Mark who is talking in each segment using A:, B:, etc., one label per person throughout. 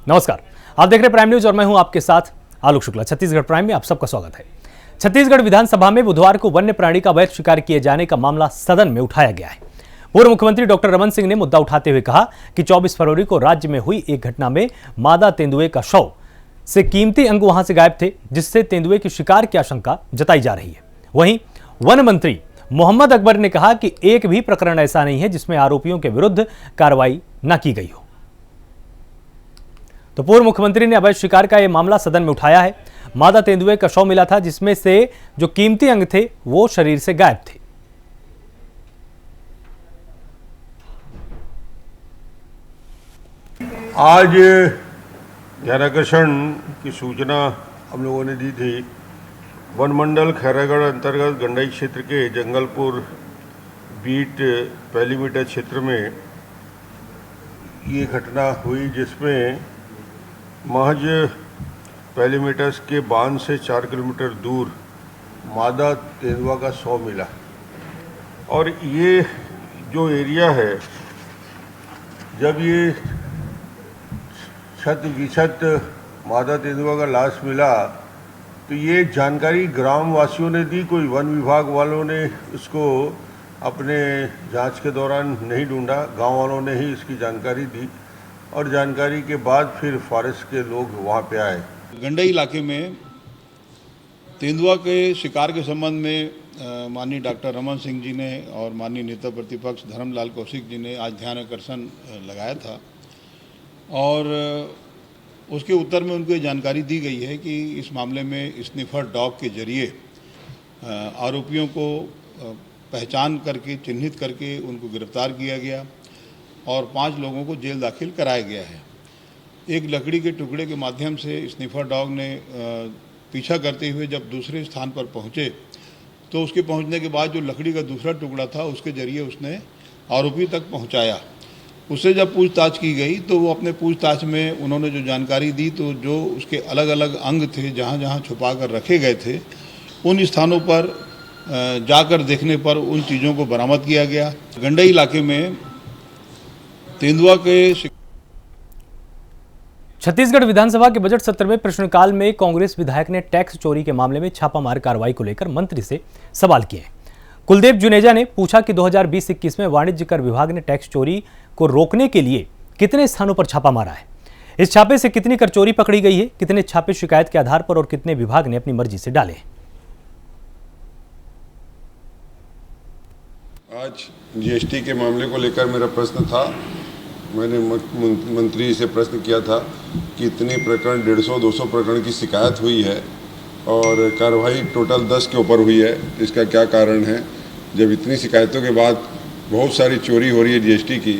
A: नमस्कार, आप देख रहे प्राइम न्यूज और मैं हूं आपके साथ आलोक शुक्ला। छत्तीसगढ़ प्राइम में आप सबका स्वागत है। छत्तीसगढ़ विधानसभा में बुधवार को वन्य प्राणी का अवैध शिकार किए जाने का मामला सदन में उठाया गया है। पूर्व मुख्यमंत्री डॉक्टर रमन सिंह ने मुद्दा उठाते हुए कहा कि 24 फरवरी को राज्य में हुई एक घटना में मादा तेंदुए का शव से कीमती अंग वहां से गायब थे, जिससे तेंदुए की शिकार की आशंका जताई जा रही है। वहीं वन मंत्री मोहम्मद अकबर ने कहा कि एक भी प्रकरण ऐसा नहीं है जिसमें आरोपियों के विरुद्ध कार्रवाई न की गई हो। तो पूर्व मुख्यमंत्री ने अवैध शिकार का यह मामला सदन में उठाया है। मादा तेंदुए का शव मिला था, जिसमें से जो कीमती अंग थे वो शरीर से गायब थे।
B: आज ध्यानाकर्षण की सूचना हम लोगों ने दी थी। वन मंडल खैरागढ़ अंतर्गत गंडई क्षेत्र के जंगलपुर बीट पहली मीटर क्षेत्र में ये घटना हुई, जिसमें महज पहली मीटर्स के बांध से 4 किलोमीटर दूर मादा तेंदुआ का शव मिला। और ये जो एरिया है, जब ये 100% मादा तेंदुआ का लाश मिला तो ये जानकारी ग्राम वासियों ने दी। कोई वन विभाग वालों ने इसको अपने जांच के दौरान नहीं ढूंढा, गांव वालों ने ही इसकी जानकारी दी और जानकारी के बाद फिर फॉरेस्ट के लोग वहां पे आए।
C: गंडई इलाके में तेंदुआ के शिकार के संबंध में माननीय डॉक्टर रमन सिंह जी ने और माननीय नेता प्रतिपक्ष धर्मलाल कौशिक जी ने आज ध्यान आकर्षण लगाया था और उसके उत्तर में उनको ये जानकारी दी गई है कि इस मामले में स्निफर डॉग के जरिए आरोपियों को पहचान करके चिन्हित करके उनको गिरफ्तार किया गया और 5 लोगों को जेल दाखिल कराया गया है। एक लकड़ी के टुकड़े के माध्यम से स्निफर डॉग ने पीछा करते हुए जब दूसरे स्थान पर पहुंचे तो उसके पहुंचने के बाद जो लकड़ी का दूसरा टुकड़ा था उसके जरिए उसने आरोपी तक पहुंचाया। उससे जब पूछताछ की गई तो वो अपने पूछताछ में उन्होंने जो जानकारी दी तो जो उसके अलग अलग अंग थे जहाँ जहाँ छुपा कर रखे गए थे उन स्थानों पर जाकर देखने पर उन चीज़ों को बरामद किया गया। गंडई इलाके में तेंदुआ के
A: छत्तीसगढ़ विधानसभा के बजट सत्र में प्रश्नकाल में कांग्रेस विधायक ने टैक्स चोरी के मामले में छापामार कार्रवाई को लेकर मंत्री से सवाल किए। कुलदीप जुनेजा ने पूछा कि 2020-21 में वाणिज्य कर विभाग ने टैक्स चोरी को रोकने के लिए कितने स्थानों पर छापा मारा है, इस छापे से कितनी कर चोरी पकड़ी गई है, कितने छापे शिकायत के आधार पर और कितने विभाग ने अपनी मर्जी से डाले।
D: आज जीएसटी के मामले को लेकर मेरा प्रश्न था। मैंने मंत्री से प्रश्न किया था कि इतने प्रकरण 150-200 प्रकरण की शिकायत हुई है और कार्रवाई टोटल 10 के ऊपर हुई है, इसका क्या कारण है। जब इतनी शिकायतों के बाद बहुत सारी चोरी हो रही है जीएसटी की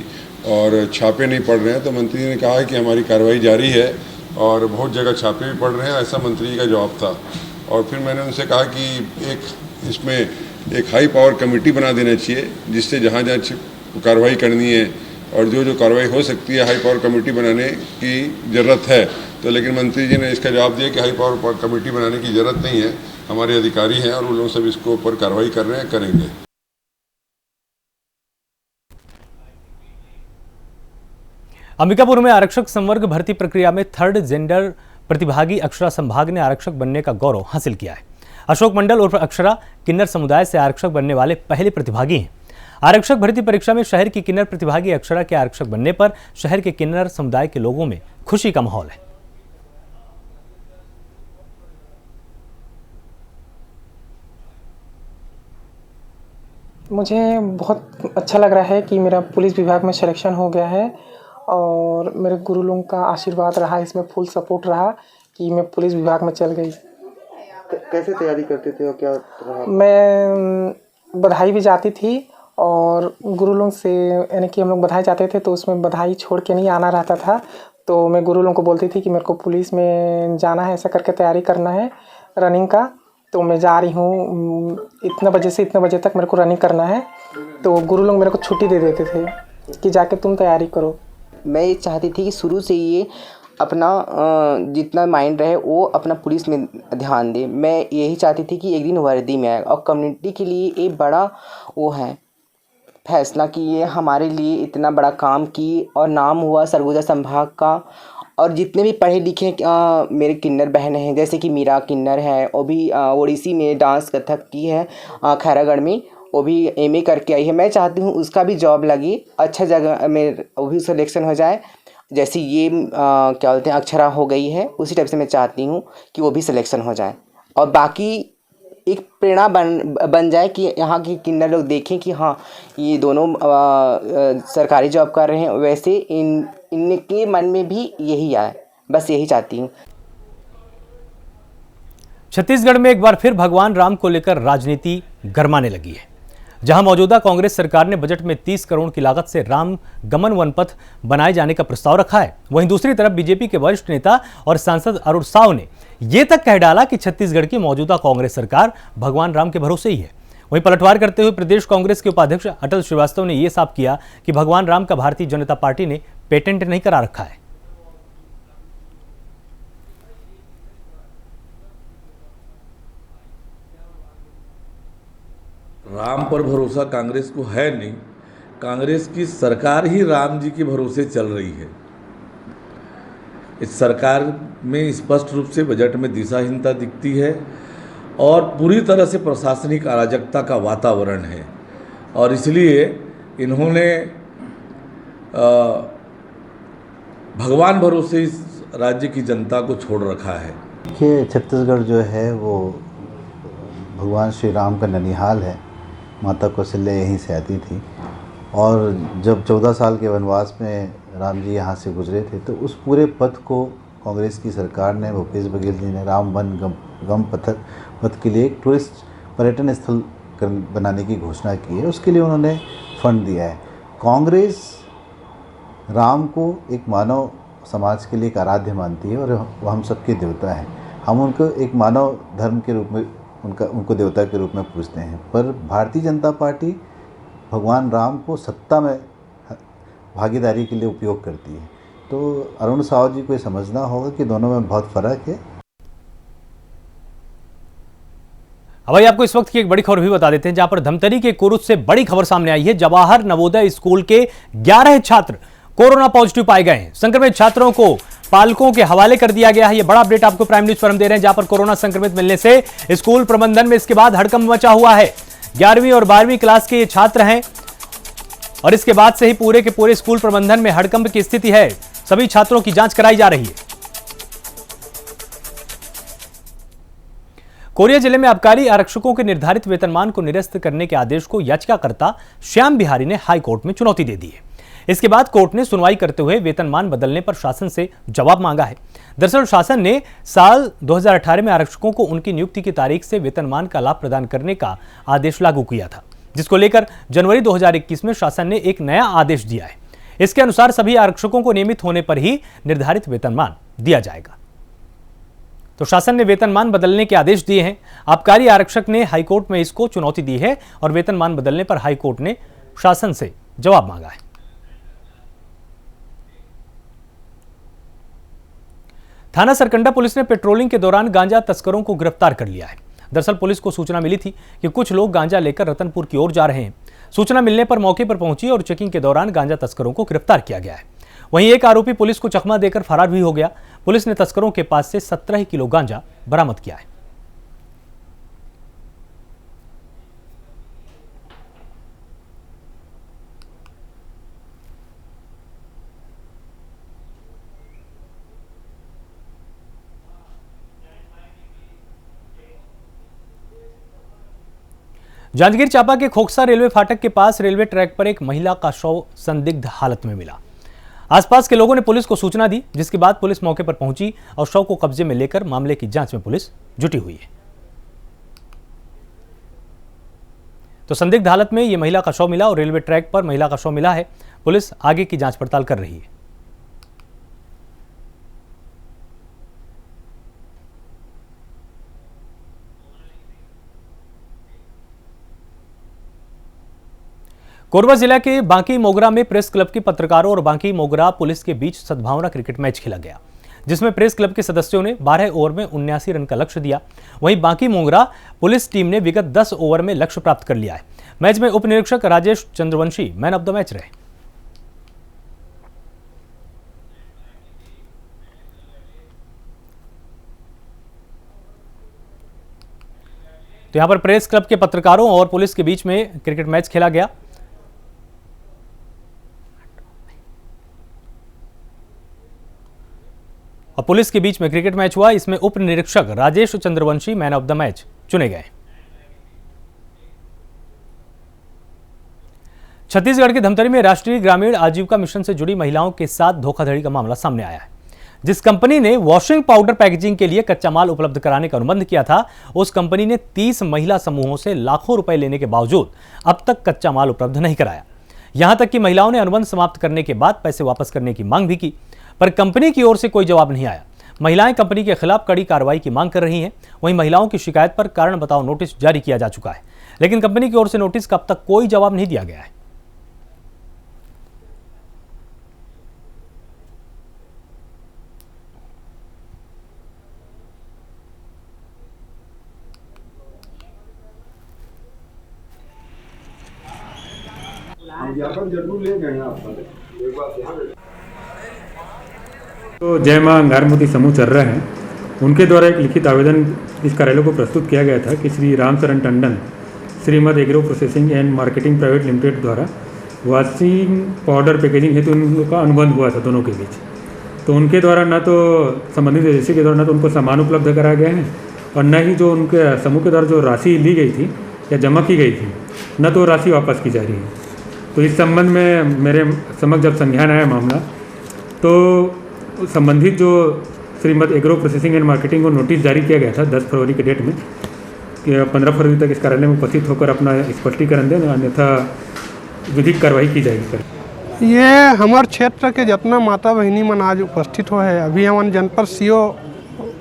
D: और छापे नहीं पड़ रहे हैं, तो मंत्री ने कहा कि हमारी कार्रवाई जारी है और बहुत जगह छापे भी पड़ रहे हैं, ऐसा मंत्री का जवाब था। और फिर मैंने उनसे कहा कि इसमें एक हाई पावर कमेटी बना देना चाहिए, जिससे जहाँ जहाँ कार्रवाई करनी है और जो कार्रवाई हो सकती है हाई पावर कमेटी बनाने की ज़रूरत है। तो लेकिन मंत्री जी ने इसका जवाब दिया कि हाई पावर कमेटी बनाने की ज़रूरत नहीं है, हमारे अधिकारी हैं और वो लोग सब इसको ऊपर कार्रवाई कर रहे हैं, करेंगे।
A: अंबिकापुर में आरक्षक संवर्ग भर्ती प्रक्रिया में 3rd जेंडर प्रतिभागी अक्षरा संभाग ने आरक्षक बनने का गौरव हासिल किया है। अशोक मंडल उर्फ अक्षरा किन्नर समुदाय से आरक्षक बनने वाले पहले प्रतिभागी हैं। आरक्षक भर्ती परीक्षा में शहर की किन्नर प्रतिभागी अक्षरा के आरक्षक बनने पर शहर के किन्नर समुदाय के लोगों में खुशी का माहौल है।
E: मुझे बहुत अच्छा लग रहा है कि मेरा पुलिस विभाग में सिलेक्शन हो गया है और मेरे गुरु लोगों का आशीर्वाद रहा, इसमें फुल सपोर्ट रहा कि मैं पुलिस विभाग में चल गई।
F: कैसे तैयारी करते थे और क्या रहा?
E: मैं बधाई भी जाती थी और गुरु लोगों से, यानी कि हम लोग बधाई जाते थे तो उसमें बधाई छोड़ के नहीं आना रहता था। तो मैं गुरु लोगों को बोलती थी कि मेरे को पुलिस में जाना है, ऐसा करके तैयारी करना है रनिंग का, तो मैं जा रही हूँ, इतने बजे से इतने बजे तक मेरे को रनिंग करना है। तो गुरु लोग मेरे को छुट्टी दे देते थे कि जाके तुम तैयारी करो।
F: मैं ये चाहती थी कि शुरू से ये अपना जितना माइंड रहे वो अपना पुलिस में ध्यान दे। मैं यही चाहती थी कि एक दिन वर्दी में आए और कम्युनिटी के लिए एक बड़ा वो है फैसला कि ये हमारे लिए इतना बड़ा काम की और नाम हुआ सरगुजा संभाग का और जितने भी पढ़े लिखे मेरे किन्नर बहन हैं, जैसे कि मीरा किन्नर है, वो भी ओडिसी में डांस कथक की है खैरागढ़ में, वो भी एमए करके आई है। मैं चाहती हूँ उसका भी जॉब लगी, अच्छा जगह में वो भी सिलेक्शन हो जाए। जैसे ये क्या बोलते हैं अक्षरा हो गई है, उसी टाइप से मैं चाहती हूँ कि वो भी सिलेक्शन हो जाए और बाकी एक प्रेरणा बन जाए कि यहाँ के किन्नर लोग देखें कि हाँ ये दोनों सरकारी जॉब कर रहे हैं, वैसे इनके मन में भी यही आए, बस यही चाहती हूँ।
A: छत्तीसगढ़ में एक बार फिर भगवान राम को लेकर राजनीति गरमाने लगी है। जहां मौजूदा कांग्रेस सरकार ने बजट में 30 करोड़ की लागत से राम गमन वनपथ बनाए जाने का प्रस्ताव रखा है, वहीं दूसरी तरफ बीजेपी के वरिष्ठ नेता और सांसद अरुण साव ने यह तक कह डाला कि छत्तीसगढ़ की मौजूदा कांग्रेस सरकार भगवान राम के भरोसे ही है। वहीं पलटवार करते हुए प्रदेश कांग्रेस के उपाध्यक्ष अटल श्रीवास्तव ने यह साफ किया कि भगवान राम का भारतीय जनता पार्टी ने पेटेंट नहीं करा रखा है।
G: राम पर भरोसा कांग्रेस को है नहीं, कांग्रेस की सरकार ही राम जी के भरोसे चल रही है। इस सरकार में स्पष्ट रूप से बजट में दिशाहीनता दिखती है और पूरी तरह से प्रशासनिक अराजकता का वातावरण है और इसलिए इन्होंने भगवान भरोसे इस राज्य की जनता को छोड़ रखा है।
H: देखिए, छत्तीसगढ़ जो है वो भगवान श्री राम का ननिहाल है। माता कौशल्या यहीं से आती थी और जब 14 साल के वनवास में राम जी यहाँ से गुजरे थे तो उस पूरे पथ को कांग्रेस की सरकार ने, भूपेश बघेल जी ने राम वन गम पथ के लिए एक टूरिस्ट पर्यटन स्थल बनाने की घोषणा की है। उसके लिए उन्होंने फंड दिया है। कांग्रेस राम को एक मानव समाज के लिए एक आराध्य मानती है और वो हम सबके देवता हैं। हम उनको एक मानव धर्म के रूप में उनको देवता के रूप में पूजते हैं। पर भारतीय जनता पार्टी भगवान राम को सत्ता में भागीदारी के लिए उपयोग करती है। तो अरुण साव जी को ये समझना होगा कि दोनों में बहुत फर्क है।
A: अब भाई आपको इस वक्त की एक बड़ी खबर भी बता देते हैं, जहां पर धमतरी के कुरुद से बड़ी खबर सामने आई है। जवाहर नवोदय स्कूल के 11 छात्र कोरोना पॉजिटिव पाए गए हैं। संक्रमित छात्रों को पालकों के हवाले कर दिया गया है। यह बड़ा अपडेट आपको प्राइम न्यूज पर हम दे रहे हैं, जहां पर कोरोना संक्रमित मिलने से स्कूल प्रबंधन में इसके बाद हड़कंप मचा हुआ है। 11वीं और 12वीं क्लास के ये छात्र हैं और इसके बाद से ही पूरे के पूरे स्कूल प्रबंधन में हड़कंप की स्थिति है। सभी छात्रों की जांच कराई जा रही है। कोरिया जिले में आबकारी आरक्षकों के निर्धारित वेतनमान को निरस्त करने के आदेश को याचिकाकर्ता श्याम बिहारी ने हाई कोर्ट में चुनौती दे दी है। इसके बाद कोर्ट ने सुनवाई करते हुए वेतनमान बदलने पर शासन से जवाब मांगा है। दरअसल शासन ने साल 2018 में आरक्षकों को उनकी नियुक्ति की तारीख से वेतनमान का लाभ प्रदान करने का आदेश लागू किया था, जिसको लेकर जनवरी 2021 में शासन ने एक नया आदेश दिया है। इसके अनुसार सभी आरक्षकों को नियमित होने पर ही निर्धारित वेतनमान दिया जाएगा। तो शासन ने वेतनमान बदलने के आदेश दिए हैं। आबकारी आरक्षक ने हाईकोर्ट में इसको चुनौती दी है और वेतनमान बदलने पर हाईकोर्ट ने शासन से जवाब मांगा है। थाना सरकंडा पुलिस ने पेट्रोलिंग के दौरान गांजा तस्करों को गिरफ्तार कर लिया है। दरअसल पुलिस को सूचना मिली थी कि कुछ लोग गांजा लेकर रतनपुर की ओर जा रहे हैं। सूचना मिलने पर मौके पर पहुंची और चेकिंग के दौरान गांजा तस्करों को गिरफ्तार किया गया है। वहीं एक आरोपी पुलिस को चकमा देकर फरार भी हो गया। पुलिस ने तस्करों के पास से 17 किलो गांजा बरामद किया है। जांजगीर चांपा के खोखसा रेलवे फाटक के पास रेलवे ट्रैक पर एक महिला का शव संदिग्ध हालत में मिला। आसपास के लोगों ने पुलिस को सूचना दी, जिसके बाद पुलिस मौके पर पहुंची और शव को कब्जे में लेकर मामले की जांच में पुलिस जुटी हुई है। तो संदिग्ध हालत में यह महिला का शव मिला और रेलवे ट्रैक पर महिला का शव मिला है। पुलिस आगे की जांच पड़ताल कर रही है। कोरबा जिला के बांकी मोगरा में प्रेस क्लब के पत्रकारों और बांकी मोगरा पुलिस के बीच सद्भावना क्रिकेट मैच खेला गया, जिसमें प्रेस क्लब के सदस्यों ने 12 ओवर में 79 रन का लक्ष्य दिया। वहीं बांकी मोगरा पुलिस टीम ने विगत 10 ओवर में लक्ष्य प्राप्त कर लिया है। मैच में उप निरीक्षक Rajesh Chandravanshi man of the match रहे। तो यहां पर प्रेस क्लब के पत्रकारों और पुलिस के बीच में क्रिकेट मैच खेला गया। और पुलिस के बीच में क्रिकेट मैच हुआ। इसमें उप निरीक्षक Rajesh Chandravanshi man of the match चुने गए। छत्तीसगढ़ के धमतरी में राष्ट्रीय ग्रामीण आजीविका मिशन से जुड़ी महिलाओं के साथ धोखाधड़ी का मामला सामने आया है। जिस कंपनी ने वॉशिंग पाउडर पैकेजिंग के लिए कच्चा माल उपलब्ध कराने का अनुबंध किया था, उस कंपनी ने 30 महिला समूहों से लाखों रुपए लेने के बावजूद अब तक कच्चा माल उपलब्ध नहीं कराया। यहां तक कि महिलाओं ने अनुबंध समाप्त करने के बाद पैसे वापस करने की मांग भी की, पर कंपनी की ओर से कोई जवाब नहीं आया। महिलाएं कंपनी के खिलाफ कड़ी कार्रवाई की मांग कर रही हैं। वहीं महिलाओं की शिकायत पर कारण बताओ नोटिस जारी किया जा चुका है, लेकिन कंपनी की ओर से नोटिस का अब तक कोई जवाब नहीं दिया गया है।
I: तो जय मां अंगारमोती समूह चल रहा है, उनके द्वारा एक लिखित आवेदन इस कार्यालय को प्रस्तुत किया गया था कि Shri Ramcharan Tandon Shrimad agro processing and marketing private limited द्वारा वॉशिंग पाउडर पैकेजिंग हेतु उनका अनुबंध हुआ था दोनों के बीच। तो उनके द्वारा न तो संबंधित एजेंसी के द्वारा न तो उनको सामान उपलब्ध कराया गया है और न ही जो उनके समूह के द्वारा जो राशि ली गई थी या जमा की गई थी, न तो राशि वापस की जा रही है। तो इस संबंध में मेरे समक्ष जब संज्ञान आया मामला, तो संबंधित जो Shrimad agro processing and marketing को नोटिस जारी किया गया था 10 फरवरी के डेट में कि 15 फरवरी तक इस कार्यालय में उपस्थित होकर अपना स्पष्टीकरण दें, अन्यथा विधिक कार्रवाई की जाएगी।
J: ये हमारे क्षेत्र के जितना माता बहिनी मन आज उपस्थित हो है, अभी हम जनपद सीओ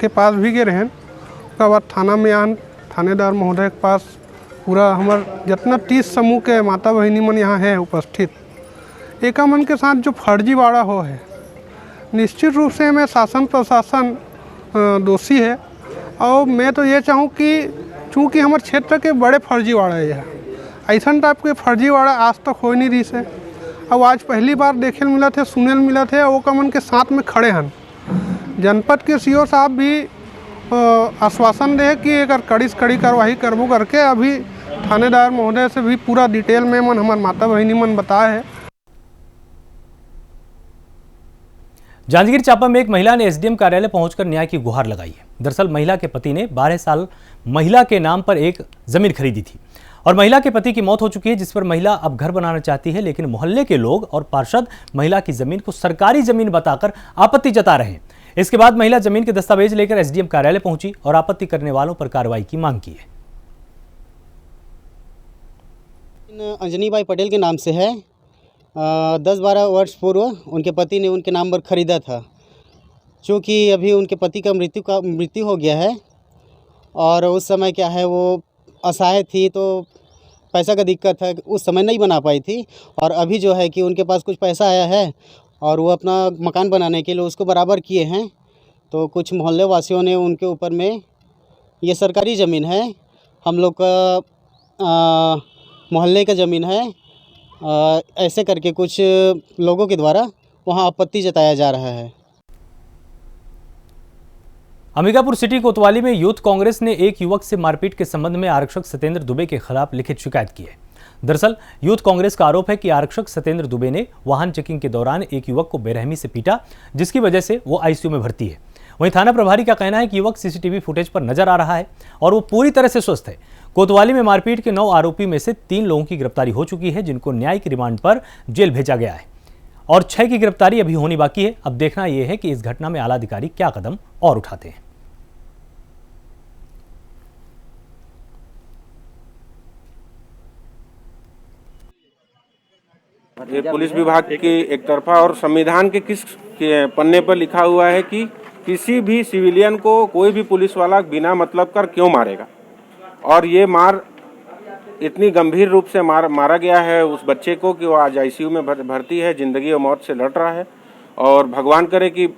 J: के पास भी गए हैं, उसके बाद थाना में आन थानेदार महोदय के पास पूरा हमार जितना 30 समूह के माता बहिनी मन यहाँ है उपस्थित। एक मन के साथ जो फर्जीवाड़ा हो है, निश्चित रूप से मैं शासन प्रशासन दोषी है। और मैं तो ये चाहूँ कि चूँकि हमारे क्षेत्र के बड़े फर्जीवाड़ा है, ऐसा टाइप के फर्जीवाड़ा आज तक हो नहीं रही से। अब आज पहली बार देखे मिला थे, सुने मिला थे, वो कमन के साथ में खड़े हैं। जनपद के सीओ साहब भी आश्वासन दे कि एक कड़ी से कड़ी कार्रवाई करबो करके अभी थानेदार महोदय से भी पूरा डिटेल में मन हमारे माता बहिनी मन बताया है।
A: जांजगीर चांपा में एक महिला ने एसडीएम कार्यालय पहुंचकर न्याय की गुहार लगाई है। दरअसल महिला के पति ने 12 साल महिला के नाम पर एक जमीन खरीदी थी और महिला के पति की मौत हो चुकी है, जिस पर महिला अब घर बनाना चाहती है, लेकिन मोहल्ले के लोग और पार्षद महिला की जमीन को सरकारी जमीन बताकर आपत्ति जता रहे हैं। इसके बाद महिला जमीन के दस्तावेज लेकर एसडीएम कार्यालय पहुंची और आपत्ति करने वालों पर कार्रवाई की मांग की है।
K: अंजनीबाई पटेल के नाम से है। 10-12 वर्ष पूर्व उनके पति ने उनके नाम पर खरीदा था। चूँकि अभी उनके पति का मृत्यु हो गया है और उस समय क्या है वो असहाय थी, तो पैसा का दिक्कत है, उस समय नहीं बना पाई थी। और अभी जो है कि उनके पास कुछ पैसा आया है और वो अपना मकान बनाने के लिए उसको बराबर किए हैं। तो कुछ मोहल्ले वासियों ने उनके ऊपर में, ये सरकारी ज़मीन है, हम लोग का मोहल्ले का ज़मीन है, ऐसे करके कुछ लोगों के द्वारा वहां आपत्ति जताया जा रहा है।
A: अंबिकापुर सिटी कोतवाली में यूथ कांग्रेस ने एक युवक से मारपीट के संबंध में आरक्षक सत्येंद्र दुबे के खिलाफ लिखित शिकायत की है। दरअसल यूथ कांग्रेस का आरोप है कि आरक्षक सत्येंद्र दुबे ने वाहन चेकिंग के दौरान एक युवक को बेरहमी से पीटा, जिसकी वजह से वो आईसीयू में भर्ती है। वहीं थाना प्रभारी का कहना है कि युवक सीसीटीवी फुटेज पर नजर आ रहा है और वो पूरी तरह से स्वस्थ है। कोतवाली में मारपीट के 9 आरोपी में से 3 लोगों की गिरफ्तारी हो चुकी है, जिनको न्यायिक रिमांड पर जेल भेजा गया है और 6 की गिरफ्तारी अभी होनी बाकी है। अब देखना यह है कि इस घटना में आला अधिकारी क्या कदम और उठाते हैं।
L: ये पुलिस विभाग के एक तरफा और संविधान के किस पन्ने पर लिखा हुआ है कि किसी भी सिविलियन को कोई भी पुलिस वाला बिना मतलब कर क्यों मारेगा। और ये मार इतनी गंभीर रूप से मारा गया है उस बच्चे को कि वो आज आईसीयू में भर्ती है, जिंदगी और मौत से लड़ रहा है और भगवान करे कि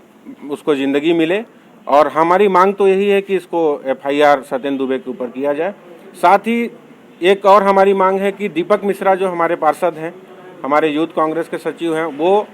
L: उसको ज़िंदगी मिले। और हमारी मांग तो यही है कि इसको एफआईआर सत्येंद्र दुबे के ऊपर किया जाए। साथ ही एक और हमारी मांग है कि दीपक मिश्रा जो हमारे पार्षद हैं, हमारे यूथ कांग्रेस के सचिव हैं, वो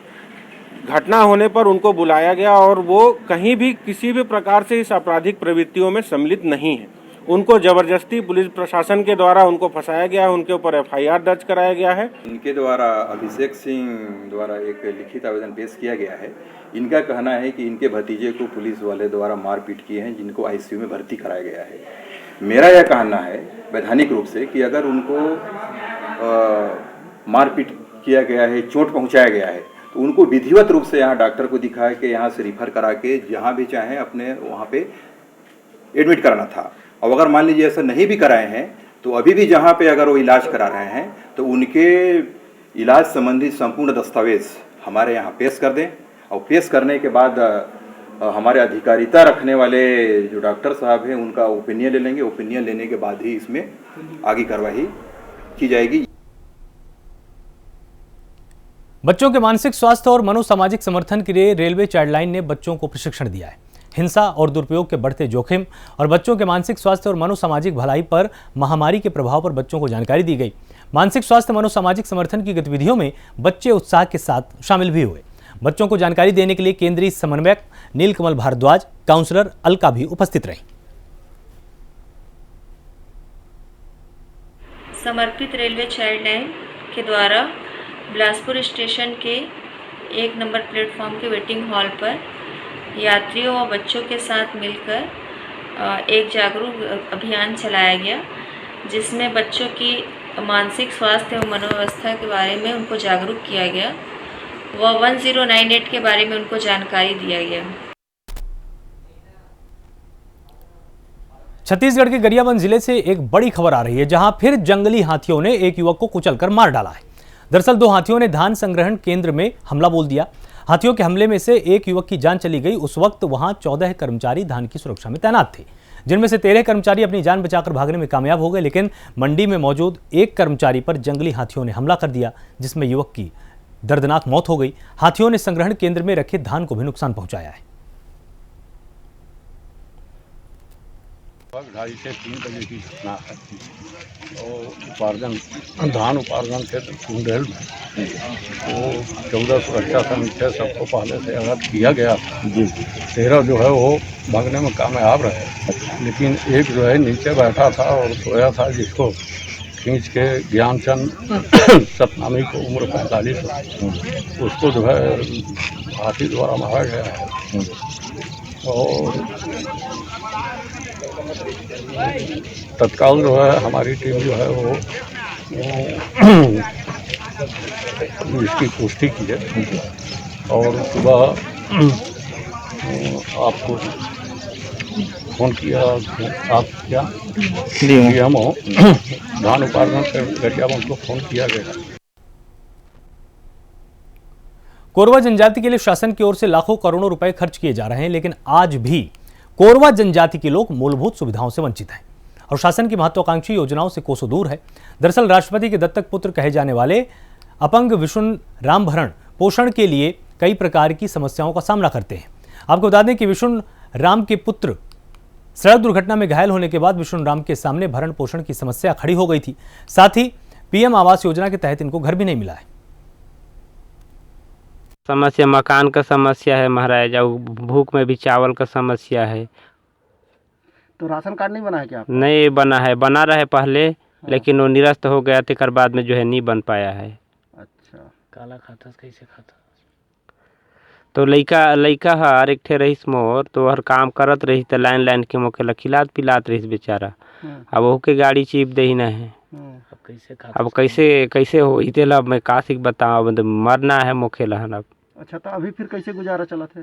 L: घटना होने पर उनको बुलाया गया और वो कहीं भी किसी भी प्रकार से इस आपराधिक प्रवृत्तियों में सम्मिलित नहीं है। उनको जबरदस्ती पुलिस प्रशासन के द्वारा उनको फंसाया गया है, उनके ऊपर एफआईआर दर्ज कराया गया है।
M: इनके द्वारा अभिषेक सिंह द्वारा एक लिखित आवेदन पेश किया गया है। इनका कहना है कि इनके भतीजे को पुलिस वाले द्वारा मारपीट किए हैं, जिनको आईसीयू में भर्ती कराया गया है। मेरा यह कहना है वैधानिक रूप से कि अगर उनको मारपीट किया गया है, चोट पहुंचाया गया है, तो उनको विधिवत रूप से यहाँ डॉक्टर को दिखाया कि यहाँ से रिफर करा के जहाँ भी चाहें अपने वहाँ पे एडमिट कराना था। और अगर मान लीजिए ऐसा नहीं भी कराए हैं तो अभी भी जहाँ पे अगर वो इलाज करा रहे हैं तो उनके इलाज संबंधी संपूर्ण दस्तावेज हमारे यहाँ पेश कर दें, और पेश करने के बाद हमारे अधिकारिता रखने वाले जो डॉक्टर साहब हैं उनका ओपिनियन ले लेंगे। ओपिनियन लेने के बाद ही इसमें आगे कार्रवाई की जाएगी।
A: बच्चों के मानसिक स्वास्थ्य और मनोसामाजिक समर्थन के लिए रेलवे चाइल्डलाइन ने बच्चों को प्रशिक्षण दिया है। हिंसा और दुरुपयोग के बढ़ते जोखिम और बच्चों के मानसिक स्वास्थ्य और मनोसामाजिक भलाई पर महामारी के प्रभाव पर बच्चों को जानकारी दी गई। मानसिक स्वास्थ्य मनोसामाजिक समर्थन की गतिविधियों में बच्चे उत्साह के साथ शामिल भी हुए। बच्चों को जानकारी देने के लिए केंद्रीय समन्वयक नीलकमल भारद्वाज, काउंसलर अलका भी उपस्थित रहीं।
N: समर्पित रेलवे चाइल्डलाइन के द्वारा बिलासपुर स्टेशन के 1 नंबर प्लेटफॉर्म के वेटिंग हॉल पर यात्रियों और बच्चों के साथ मिलकर एक जागरूक अभियान चलाया गया, जिसमें बच्चों की मानसिक स्वास्थ्य और मनोवस्था के बारे में उनको जागरूक किया गया व 1098 के बारे में उनको जानकारी दिया गया।
A: छत्तीसगढ़ के गरियाबंद जिले से एक बड़ी खबर आ रही है, जहां फिर जंगली हाथियों ने एक युवक को कुचलकर मार डाला है। दरअसल 2 हाथियों ने धान संग्रहण केंद्र में हमला बोल दिया। हाथियों के हमले में से एक युवक की जान चली गई। उस वक्त वहां 14 कर्मचारी धान की सुरक्षा में तैनात थे, जिनमें से 13 कर्मचारी अपनी जान बचाकर भागने में कामयाब हो गए, लेकिन मंडी में मौजूद एक कर्मचारी पर जंगली हाथियों ने हमला कर दिया, जिसमें युवक की दर्दनाक मौत हो गई। हाथियों ने संग्रहण केंद्र में रखे धान को भी नुकसान पहुंचाया है।
O: 2:30 से 3 बजे की घटना है और धान उपार्जन क्षेत्र कुंडेल में वो 14 सुरक्षा समिति सबको पहले से अलर्ट किया गया था। 13 जो है वो भागने में कामयाब रहे, लेकिन एक जो है नीचे बैठा था और सोया था, जिसको खींच के ज्ञानचंद सतनामी को उम्र 45 उसको जो है हाथी द्वारा मारा गया है। और तत्काल जो है हमारी टीम जो है वो इसकी पुष्टि की है और सुबह आपको फोन किया। आप क्या डीएमओ धान उपार्जन से गरियाबंद को फोन किया गया।
A: कोरवा जनजाति के लिए शासन की ओर से लाखों करोड़ों रुपए खर्च किए जा रहे हैं, लेकिन आज भी कोरवा जनजाति के लोग मूलभूत सुविधाओं से वंचित हैं और शासन की महत्वाकांक्षी योजनाओं से कोसों दूर है। दरअसल राष्ट्रपति के दत्तक पुत्र कहे जाने वाले अपंग विशुन रामभरण पोषण के लिए कई प्रकार की समस्याओं का सामना करते हैं। आपको बता दें कि विशुन राम के पुत्र सड़क दुर्घटना में घायल होने के बाद विशुन राम के सामने भरण पोषण की समस्या खड़ी हो गई थी। साथ ही पीएम आवास योजना के तहत इनको घर भी नहीं मिला है।
P: समस्या मकान का समस्या है महाराज, भूख में भी चावल का समस्या है।
Q: तो राशन कार्ड नहीं बना है क्या?
P: नहीं बना है, बना रहा है पहले, लेकिन वो निरस्त हो गया, तेकर बाद में जो है नहीं बन पाया है।
Q: अच्छा,
P: काला खाता कैसे खाता? तो लइका हर एक ठे रहीस मोर, तो हर काम करत रही, तो लाइन के मोके खिलात पिलात रहीस बेचारा। अब वो के गाड़ी चीप दे ही ना है। अब कैसे हो इते ला मैं कासिक बताओ, मरना है मोखे लहन। अब
Q: अच्छा, तो अभी फिर कैसे गुजारा चला थे?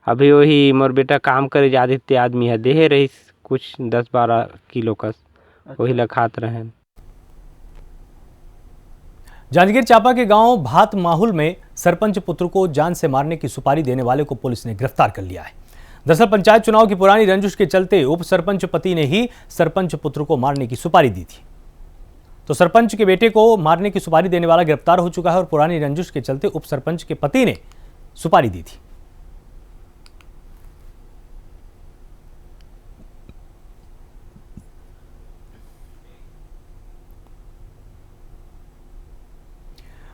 P: अभी वही मोर बेटा काम करे जाते आदमी है, देहे रहीस कुछ 10-12 किलो का, वही ला खात रहे।
A: जांजगीर चांपा के गांव भात माहुल में सरपंच पुत्र को जान से मारने की सुपारी देने वाले को पुलिस ने गिरफ्तार कर लिया है। दरअसल पंचायत चुनाव की पुरानी रंजिश के चलते उप सरपंच पति ने ही सरपंच पुत्र को मारने की सुपारी दी थी। तो सरपंच के बेटे को मारने की सुपारी देने वाला गिरफ्तार हो चुका है और पुरानी रंजिश के चलते उप सरपंच के पति ने सुपारी दी थी।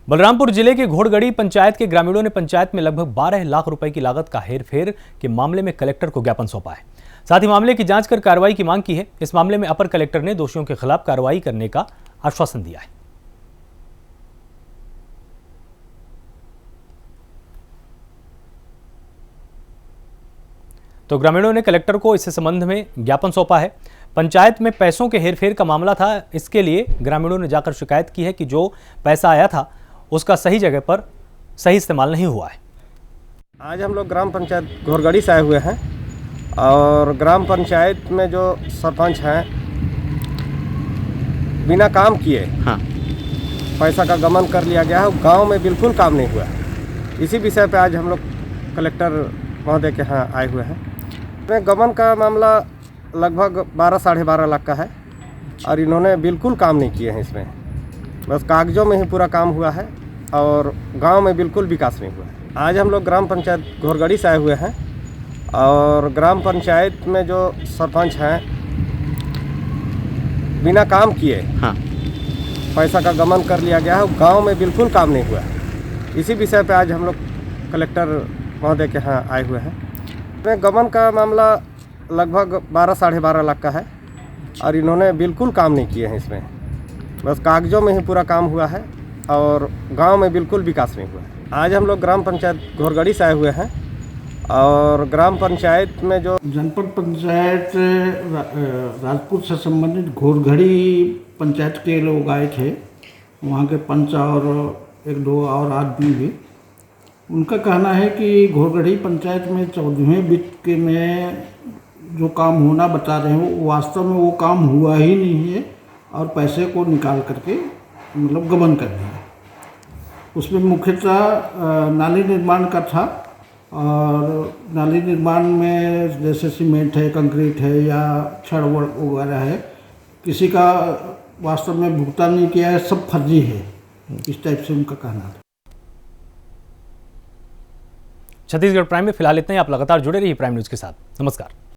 A: बलरामपुर जिले के घोड़गड़ी पंचायत के ग्रामीणों ने पंचायत में लगभग 12 लाख रुपए की लागत का हेरफेर के मामले में कलेक्टर को ज्ञापन सौंपा है। साथ ही मामले की जांच कर कार्रवाई की मांग की है। इस मामले में अपर कलेक्टर ने दोषियों के खिलाफ कार्रवाई करने का आश्वासन दिया है। तो ग्रामीणों ने कलेक्टर को इस संबंध में ज्ञापन सौंपा है। पंचायत में पैसों के हेरफेर का मामला था, इसके लिए ग्रामीणों ने जाकर शिकायत की है कि जो पैसा आया था उसका सही जगह पर सही इस्तेमाल नहीं हुआ है।
R: आज हम लोग ग्राम पंचायत घोरगड़ी से आए हुए हैं और ग्राम पंचायत में जो सरपंच हैं बिना काम किए पैसा का गमन कर लिया गया है। गांव में बिल्कुल काम नहीं हुआ है। इसी विषय पे आज हम लोग कलेक्टर महोदय के यहाँ आए हुए हैं। इसमें गमन का मामला लगभग 12 साढ़े 12 लाख का है और इन्होंने बिल्कुल काम नहीं किए हैं। इसमें बस कागजों में ही पूरा काम हुआ है और गांव में बिल्कुल विकास नहीं हुआ है। आज हम लोग ग्राम पंचायत घोरगड़ी से आए हुए हैं और ग्राम पंचायत में जो सरपंच हैं बिना काम किए पैसा का गमन कर लिया गया है। गांव में बिल्कुल काम नहीं हुआ है। इसी विषय पे आज हम लोग कलेक्टर महोदय के यहाँ आए हुए हैं। इसमें गमन का मामला लगभग 12 साढ़े 12 लाख का है और इन्होंने बिल्कुल काम नहीं किए हैं। इसमें बस कागजों में ही पूरा काम हुआ है और गांव में बिल्कुल विकास नहीं हुआ है। आज हम लोग ग्राम पंचायत घोरगड़ी से आए हुए हैं और ग्राम पंचायत में जो
S: जनपद पंचायत राजपूत से संबंधित घोरगड़ी पंचायत के लोग आए थे। वहाँ के पंच और एक दो और आदमी भी। उनका कहना है कि घोरगड़ी पंचायत में 14वें वित्त में जो काम होना बता रहे हैं वो वास्तव में वो काम हुआ ही नहीं है और पैसे को निकाल करके मतलब गबन कर दिया। उसमें मुख्यतः नाली निर्माण का था और नाली निर्माण में जैसे सीमेंट है, कंक्रीट है या छड़ वगैरह है, किसी का वास्तव में भुगतान नहीं किया है, सब फर्जी है। इस टाइप से उनका कहना था।
A: छत्तीसगढ़ प्राइम में फिलहाल इतना ही। आप लगातार जुड़े रहिए प्राइम न्यूज़ के साथ। नमस्कार।